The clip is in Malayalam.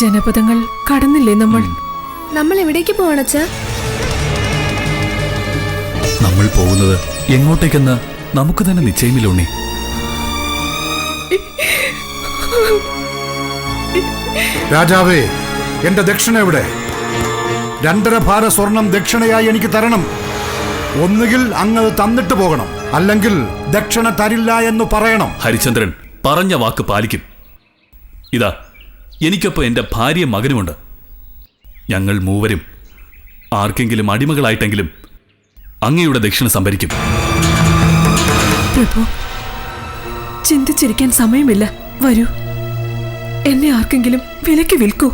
ജനപദങ്ങൾ കടന്നില്ലേ നമ്മൾ? നമ്മൾ എവിടേക്ക് പോവാണച്ചാ? നമ്മൾ പോകുന്നത് എങ്ങോട്ടേക്കെന്ന് നമുക്ക് തന്നെ നിശ്ചയമില്ലോണ്ണി. രാജാവേ, എന്റെ ദക്ഷിണ എവിടെ? 2.5 ഭാര സ്വർണം ദക്ഷിണയായി എനിക്ക് തരണം. ഒന്നുകിൽ അങ്ങ് തന്നിട്ട് പോകണം, അല്ലെങ്കിൽ ദക്ഷിണ തരില്ല എന്ന് പറയണം. ഹരിചന്ദ്രൻ പറഞ്ഞ വാക്ക് പാലിക്കും. ഇതാ, എനിക്കൊപ്പം എന്റെ ഭാര്യയും മകനുമുണ്ട്. ഞങ്ങൾ മൂവരും ആർക്കെങ്കിലും അടിമകളായിട്ടെങ്കിലും അങ്ങയുടെ ദക്ഷിണ സംഭരിക്കും. പ്രഭു, ചിന്തിച്ചിരിക്കാൻ സമയമില്ല. വരൂ, എന്നെ ആർക്കെങ്കിലും വിലയ്ക്ക് വിൽക്കൂ.